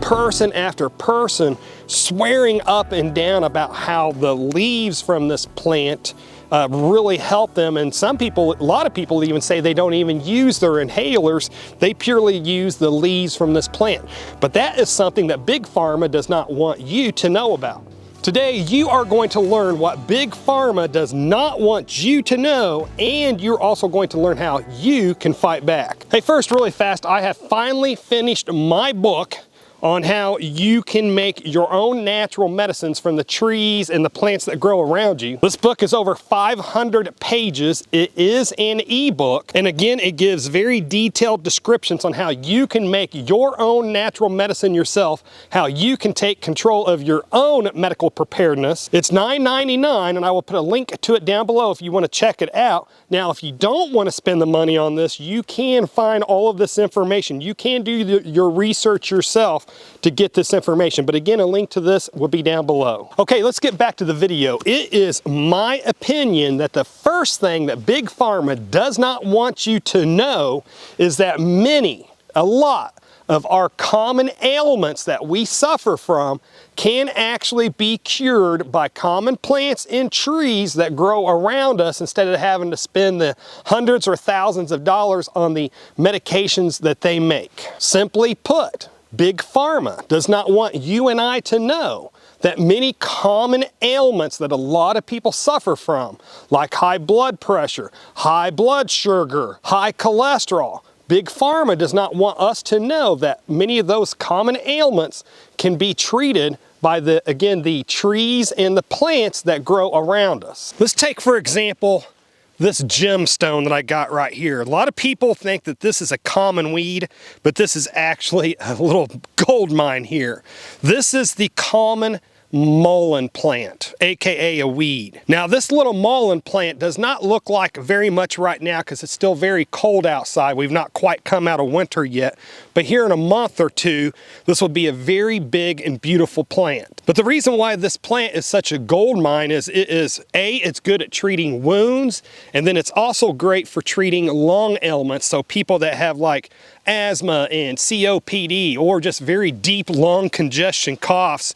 person after person swearing up and down about how the leaves from this plant really help them. And some people, a lot of people even say they don't even use their inhalers. They purely use the leaves from this plant. But that is something that Big Pharma does not want you to know about. Today, you are going to learn what Big Pharma does not want you to know, and you're also going to learn how you can fight back. Hey, first, really fast, I have finally finished my book on how you can make your own natural medicines from the trees and the plants that grow around you. This book is over 500 pages. It is an ebook, and again, it gives very detailed descriptions on how you can make your own natural medicine yourself, how you can take control of your own medical preparedness. It's $9.99, and I will put a link to it down below if you want to check it out. Now, if you don't want to spend the money on this, you can find all of this information. You can do your research yourself to get this information. But again, a link to this will be down below. Okay, let's get back to the video. It is my opinion that the first thing that Big Pharma does not want you to know is that a lot of our common ailments that we suffer from can actually be cured by common plants and trees that grow around us instead of having to spend the hundreds or thousands of dollars on the medications that they make. Simply put, Big Pharma does not want you and I to know that many common ailments that a lot of people suffer from, like high blood pressure, high blood sugar, high cholesterol, Big Pharma does not want us to know that many of those common ailments can be treated by the trees and the plants that grow around us. Let's take, for example, this gemstone that I got right here. A lot of people think that this is a common weed, but this is actually a little gold mine here. This is the common mullein plant, aka a weed. Now, this little mullein plant does not look like very much right now because it's still very cold outside. We've not quite come out of winter yet, but here in a month or two, this will be a very big and beautiful plant. But the reason why this plant is such a gold mine is it's good at treating wounds, and then it's also great for treating lung ailments. So people that have like asthma and COPD or just very deep lung congestion coughs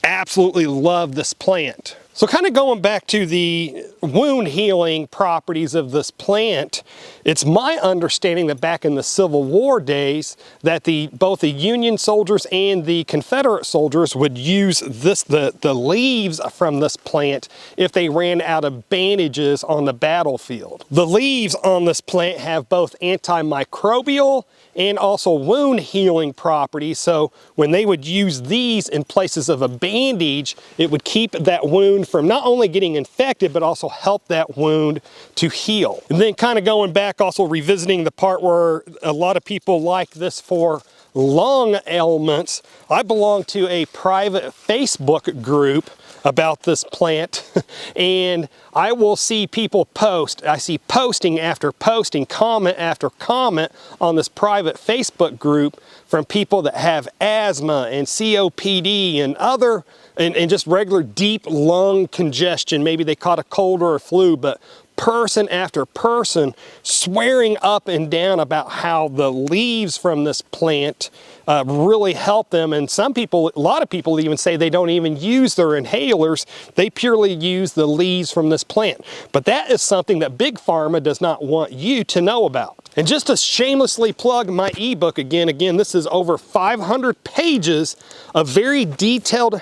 absolutely love this plant. So kind of going back to the wound healing properties of this plant, it's my understanding that back in the Civil War days that both the Union soldiers and the Confederate soldiers would use the leaves from this plant if they ran out of bandages on the battlefield. The leaves on this plant have both antimicrobial and also wound healing properties, so when they would use these in places of a bandage, it would keep that wound from not only getting infected, but also help that wound to heal. And then kind of going back, also revisiting the part where a lot of people like this for lung ailments, I belong to a private Facebook group about this plant, and I will see people post. I see posting after posting, comment after comment on this private Facebook group from people that have asthma and COPD and other, and just regular deep lung congestion. Maybe they caught a cold or a flu, but person after person swearing up and down about how the leaves from this plant really help them. And a lot of people even say they don't even use their inhalers. They purely use the leaves from this plant. But that is something that Big Pharma does not want you to know about. And just to shamelessly plug my ebook again, this is over 500 pages of very detailed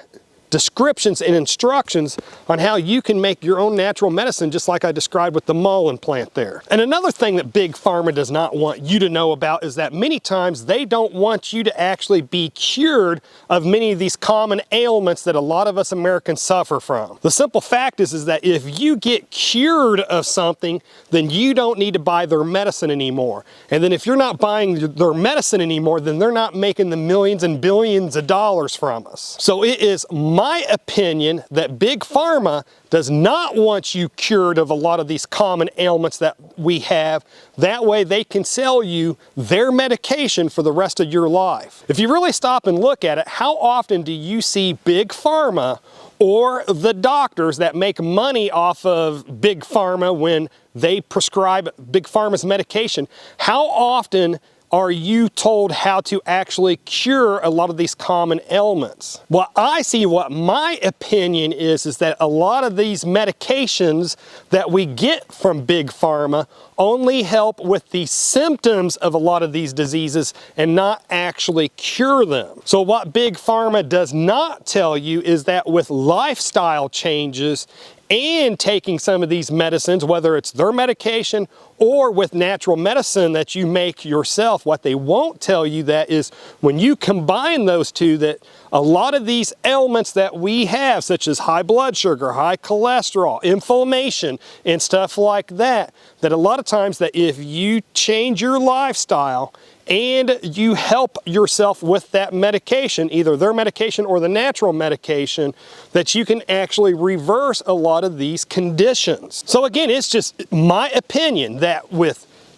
descriptions and instructions on how you can make your own natural medicine, just like I described with the mullein plant there. And another thing that Big Pharma does not want you to know about is that many times they don't want you to actually be cured of many of these common ailments that a lot of us Americans suffer from. The simple fact is that if you get cured of something, then you don't need to buy their medicine anymore. And then if you're not buying their medicine anymore, then they're not making the millions and billions of dollars from us. So it is my opinion that Big Pharma does not want you cured of a lot of these common ailments that we have. That way they can sell you their medication for the rest of your life. If you really stop and look at it, how often do you see Big Pharma or the doctors that make money off of Big Pharma when they prescribe Big Pharma's medication? How often are you told how to actually cure a lot of these common ailments? Well, I see what my opinion is that a lot of these medications that we get from Big Pharma only help with the symptoms of a lot of these diseases and not actually cure them. So what Big Pharma does not tell you is that with lifestyle changes and taking some of these medicines, whether it's their medication or with natural medicine that you make yourself, what they won't tell you that is when you combine those two, that a lot of these ailments that we have, such as high blood sugar, high cholesterol, inflammation, and stuff like that, that a lot of times that if you change your lifestyle and you help yourself with that medication, either their medication or the natural medication, that you can actually reverse a lot of these conditions. So again, it's just my opinion that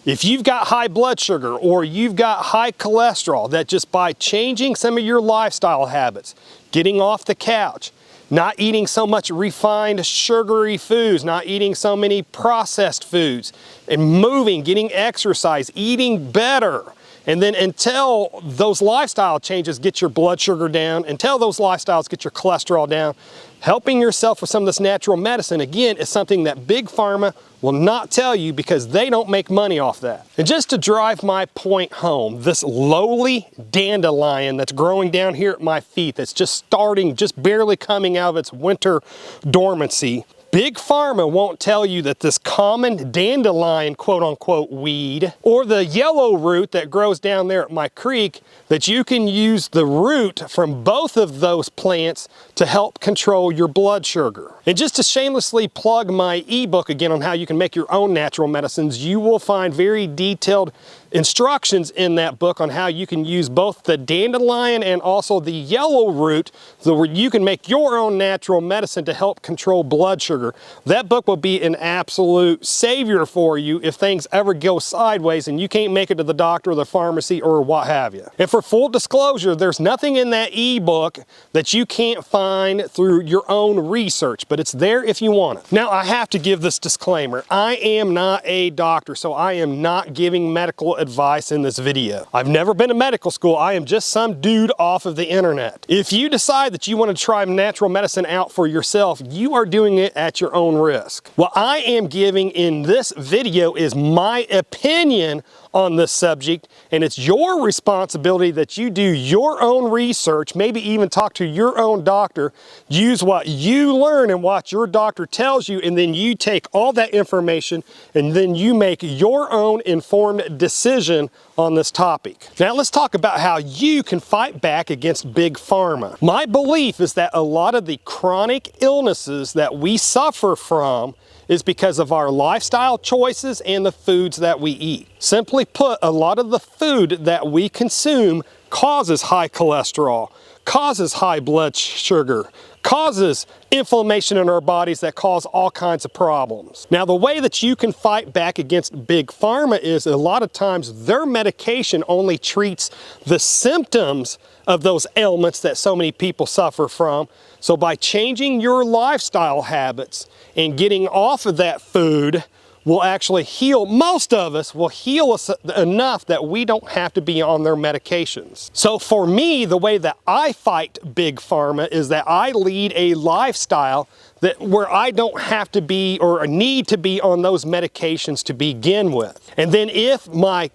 if you've got high blood sugar or you've got high cholesterol, that just by changing some of your lifestyle habits, getting off the couch, not eating so much refined sugary foods, not eating so many processed foods, and moving, getting exercise, eating better, and then until those lifestyle changes get your blood sugar down, until those lifestyles get your cholesterol down, helping yourself with some of this natural medicine, again, is something that Big Pharma will not tell you because they don't make money off that. And just to drive my point home, this lowly dandelion that's growing down here at my feet, that's just barely coming out of its winter dormancy, Big Pharma won't tell you that this common dandelion, quote unquote, weed, or the yellow root that grows down there at my creek, that you can use the root from both of those plants to help control your blood sugar. And just to shamelessly plug my ebook again on how you can make your own natural medicines, you will find very detailed instructions in that book on how you can use both the dandelion and also the yellow root so where you can make your own natural medicine to help control blood sugar. That book will be an absolute savior for you if things ever go sideways and you can't make it to the doctor or the pharmacy or what have you. And for full disclosure, there's nothing in that ebook that you can't find through your own research, but it's there if you want it. Now, I have to give this disclaimer. I am not a doctor, so I am not giving medical advice in this video. I've never been to medical school. I am just some dude off of the internet. If you decide that you want to try natural medicine out for yourself, you are doing it at your own risk. What I am giving in this video is my opinion on this subject, and it's your responsibility that you do your own research, maybe even talk to your own doctor, use what you learn and what your doctor tells you, and then you take all that information and then you make your own informed decision on this topic. Now let's talk about how you can fight back against Big Pharma. My belief is that a lot of the chronic illnesses that we suffer from is because of our lifestyle choices and the foods that we eat. Simply put, a lot of the food that we consume causes high cholesterol, causes high blood sugar, causes inflammation in our bodies that cause all kinds of problems. Now, the way that you can fight back against Big Pharma is a lot of times their medication only treats the symptoms of those ailments that so many people suffer from. So by changing your lifestyle habits and getting off of that food will actually heal, most of us will heal us enough that we don't have to be on their medications. So for me, the way that I fight Big Pharma is that I lead a lifestyle where I don't have to be or need to be on those medications to begin with. And then if my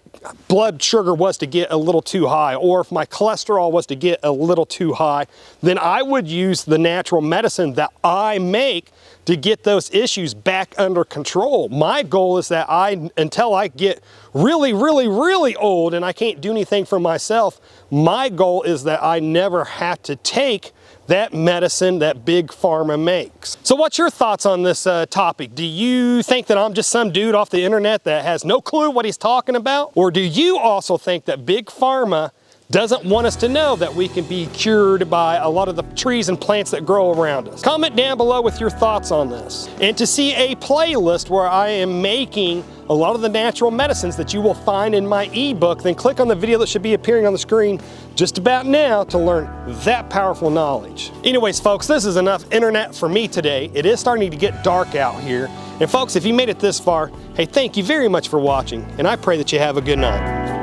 blood sugar was to get a little too high, or if my cholesterol was to get a little too high, then I would use the natural medicine that I make to get those issues back under control. My goal is that until I get really, really, really old and I can't do anything for myself, my goal is that I never have to take that medicine that Big Pharma makes. So what's your thoughts on this topic? Do you think that I'm just some dude off the internet that has no clue what he's talking about? Or do you also think that Big Pharma doesn't want us to know that we can be cured by a lot of the trees and plants that grow around us? Comment down below with your thoughts on this. And to see a playlist where I am making a lot of the natural medicines that you will find in my ebook, then click on the video that should be appearing on the screen just about now to learn that powerful knowledge. Anyways, folks, this is enough internet for me today. It is starting to get dark out here. And folks, if you made it this far, hey, thank you very much for watching, and I pray that you have a good night.